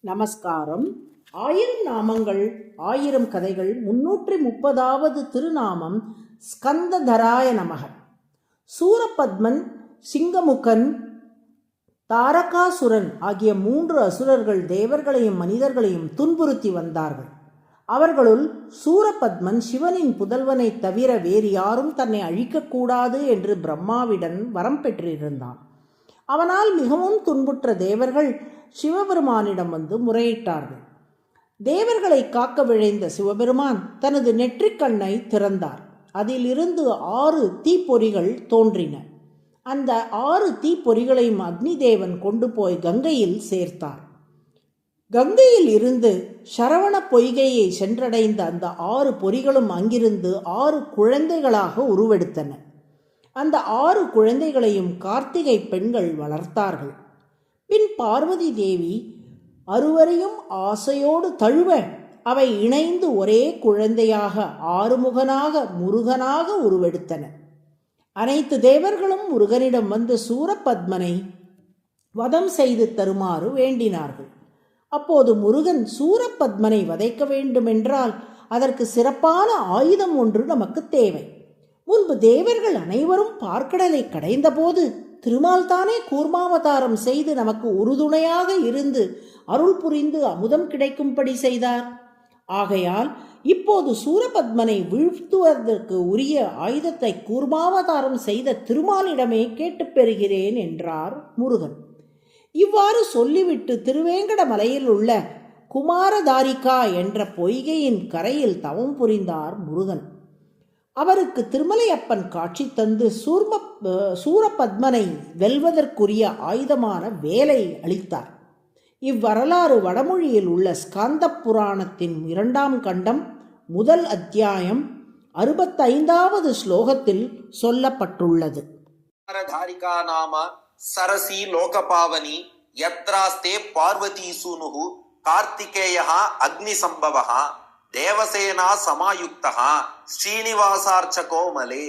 நமஸ்காரம். 1000 நாமங்கள் 1000 கதைகள் 330வது திருநாமம் ஸ்கந்ததராய நமக. சூரபத்மன், சிங்கமுகன், தாரகாசுரன் ஆகிய 3 அசுரர்கள் தேவர்களையும் மனிதர்களையும் துன்புறுத்தி வந்தார்கள். அவர்களுள் சூரபத்மன் சிவனின் புதல்வனை தவிர வேறு யாரும் தன்னை அழிக்கக்கூடாது என்று பிரம்மாவிடம் வரம் பெற்றிருந்தான். அவனால் மிகவும் துன்புற்ற தேவர்கள் சிவபெருமானிடம் வந்து முறையிட்டார்கள். தேவர்களை காக்க விழைந்த சிவபெருமான் தனது நெற்றிக்கண்ணை திறந்தார். அதிலிருந்து 6 தீப்பொறிகள் தோன்றின. அந்த 6 தீப்பொறிகளையும் அக்னி தேவன் கொண்டு போய் கங்கையில் சேர்த்தார். கங்கையில் இருந்து சரவண பொய்கையை சென்றடைந்த அந்த 6 பொறிகளும் அங்கிருந்து 6 குழந்தைகளாக உருவெடுத்தன. அந்த 6 குழந்தைகளையும் கார்த்திகை பெண்கள் வளர்த்தார்கள். பின் பார்வதி தேவி அறுவரையும் ஆசையோடு தழுவ அவை இணைந்து ஒரே குழந்தையாக ஆறுமுகனாக முருகனாக உருவெடுத்தன. அனைத்து தேவர்களும் முருகனிடம் வந்து சூரபத்மனை வதம் செய்து தருமாறு வேண்டினார்கள். அப்போது முருகன், சூரபத்மனை வதைக்க வேண்டுமென்றால் அதற்கு சிறப்பான ஆயுதம் ஒன்று நமக்கு தேவை. முன்பு தேவர்கள் அனைவரும் பார்க்கடலை கடைந்த போது திருமால் தானே கூர்மாவதாரம் செய்து நமக்கு உறுதுணையாக இருந்து அருள் புரிந்து அமுதம் கிடைக்கும்படி செய்தார். ஆகையால் இப்போது சூரபத்மனை வீழ்த்துவதற்கு உரிய ஆயுதத்தை கூர்மாவதாரம் செய்த திருமாலிடமே கேட்டு பெறுகிறேன் என்றார் முருகன். இவ்வாறு சொல்லிவிட்டு திருவேங்கட மலையில் உள்ள குமாரதாரிகா என்ற பொய்கையின் கரையில் தவம் புரிந்தார் முருகன். அவருக்கு திருமலையப்பன் காட்சி தந்து சூரபத்மனை வெல்வதற்குரிய ஆயுதமான வேலை அளித்தார். இவ்வரலாறு வடமொழியில் உள்ள ஸ்காந்த புராணத்தின் 2ஆம் கண்டம் 1 அத்தியாயம் 65வது ஸ்லோகத்தில் சொல்லப்பட்டுள்ளது. சரசி லோகபாவனி யத்ராஸ்தே பார்வதி சூனுஹு கார்த்திகேயः அக்னி சம்பவः தேவசேனா சமாயுக்தா ஸ்ரீனிவாசார்ச்சகோ மலே.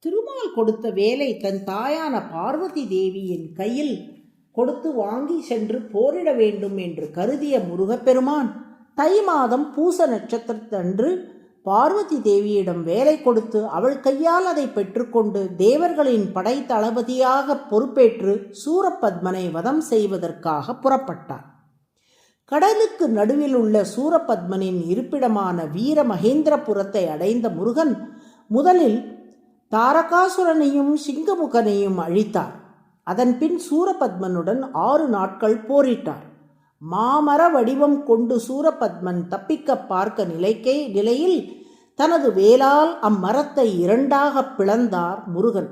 திருமால் கொடுத்த வேலை தன் தாயான பார்வதி தேவியின் கையில் கொடுத்து வாங்கி சென்று போரிட வேண்டும் என்று கருதிய முருகப்பெருமான் தை மாதம் பூச நட்சத்திரத்தன்று பார்வதி தேவியிடம் வேலை கொடுத்து அவள் கையால் அதை பெற்றுக்கொண்டு தேவர்களின் படை தளபதியாக பொறுப்பேற்று சூரபத்மனை வதம் செய்வதற்காக புறப்பட்டார். கடலுக்கு நடுவில் உள்ள சூரபத்மனின் இருப்பிடமான வீர மகேந்திரபுரத்தை அடைந்த முருகன் முதலில் தாரகாசுரனையும் சிங்கமுகனையும் அழித்தார். அதன் பின் சூரபத்மனுடன் 6 நாட்கள் போரிட்டார். மாமர வடிவம் கொண்டு சூரபத்மன் தப்பிக்க பார்க்க நிலையில் தனது வேலால் அம்மரத்தை 2ஆக பிளந்தார் முருகன்.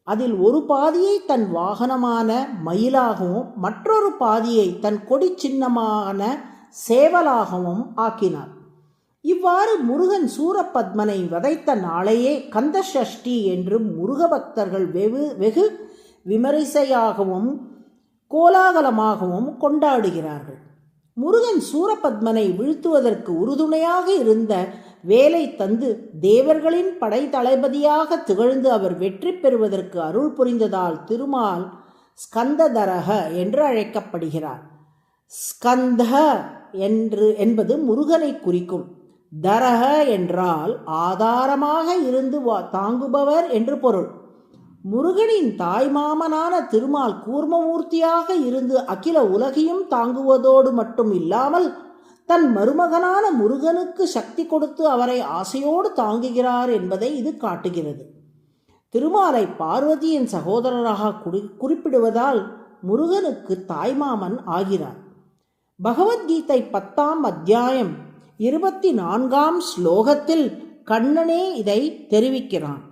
அதில் ஒரு பாதியை தன் வாகனமான மயிலாகவும் மற்றொரு பாதியை தன் கொடி சின்னமான சேவலாகவும் ஆக்கினார். இவ்வாறு முருகன் சூரபத்மனை வதைத்த நாளையே கந்த சஷ்டி என்று முருக பக்தர்கள் வெகு விமரிசையாகவும் கோலாகலமாகவும் கொண்டாடுகிறார்கள். முருகன் சூரபத்மனை வீழ்த்துவதற்கு உறுதுணையாக இருந்த வேலை தந்து தேவர்களின் படை தளபதியாக திகழ்ந்து அவர் வெற்றி பெறுவதற்கு அருள் புரிந்ததால் திருமால் ஸ்கந்ததரக என்று அழைக்கப்படுகிறார். ஸ்கந்த என்பது முருகனை குறிக்கும். தரக என்றால் ஆதாரமாக இருந்து தாங்குபவர் என்று பொருள். முருகனின் தாய்மாமனான திருமால் கூர்மமூர்த்தியாக இருந்து அகில உலகையும் தாங்குவதோடு மட்டும் இல்லாமல் தன் மருமகனான முருகனுக்கு சக்தி கொடுத்து அவரை ஆசையோடு தாங்குகிறார் என்பதை இது காட்டுகிறது. திருமாலை பார்வதியின் சகோதரராக குறிப்பிடுவதால் முருகனுக்கு தாய்மாமன் ஆகிறார். பகவத்கீதை 10ஆம் அத்தியாயம் 24ஆம் ஸ்லோகத்தில் கண்ணனே இதை தெரிவிக்கிறான்.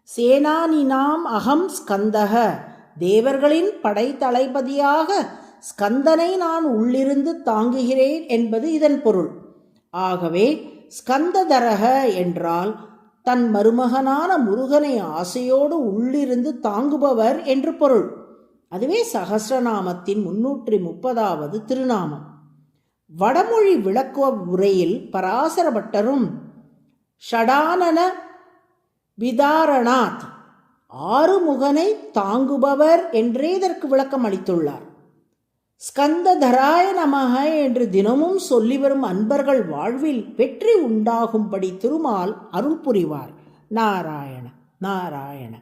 சேனானினாம் அகம் ஸ்கந்தக, தேவர்களின் படை தளபதியாக ஸ்கந்தனை நான் உள்ளிருந்து தாங்குகிறேன் என்பது இதன் பொருள். ஆகவே ஸ்கந்ததரக என்றால் தன் மருமகனான முருகனை ஆசையோடு உள்ளிருந்து தாங்குபவர் என்று பொருள். அதுவே சகஸ்ரநாமத்தின் 330வது திருநாமம். வடமொழி விளக்குவ உரையில் பராசர பட்டரும் ஷடானன விதாரணாத் ஆறுமுகனை தாங்குபவர் என்றே இதற்கு விளக்கம் அளித்துள்ளார். ஸ்கந்ததராய நமக என்று தினமும் சொல்லி வரும் அன்பர்கள் வாழ்வில் வெற்றி உண்டாகும்படி திருமால் அருள் புரிவார். நாராயண நாராயண.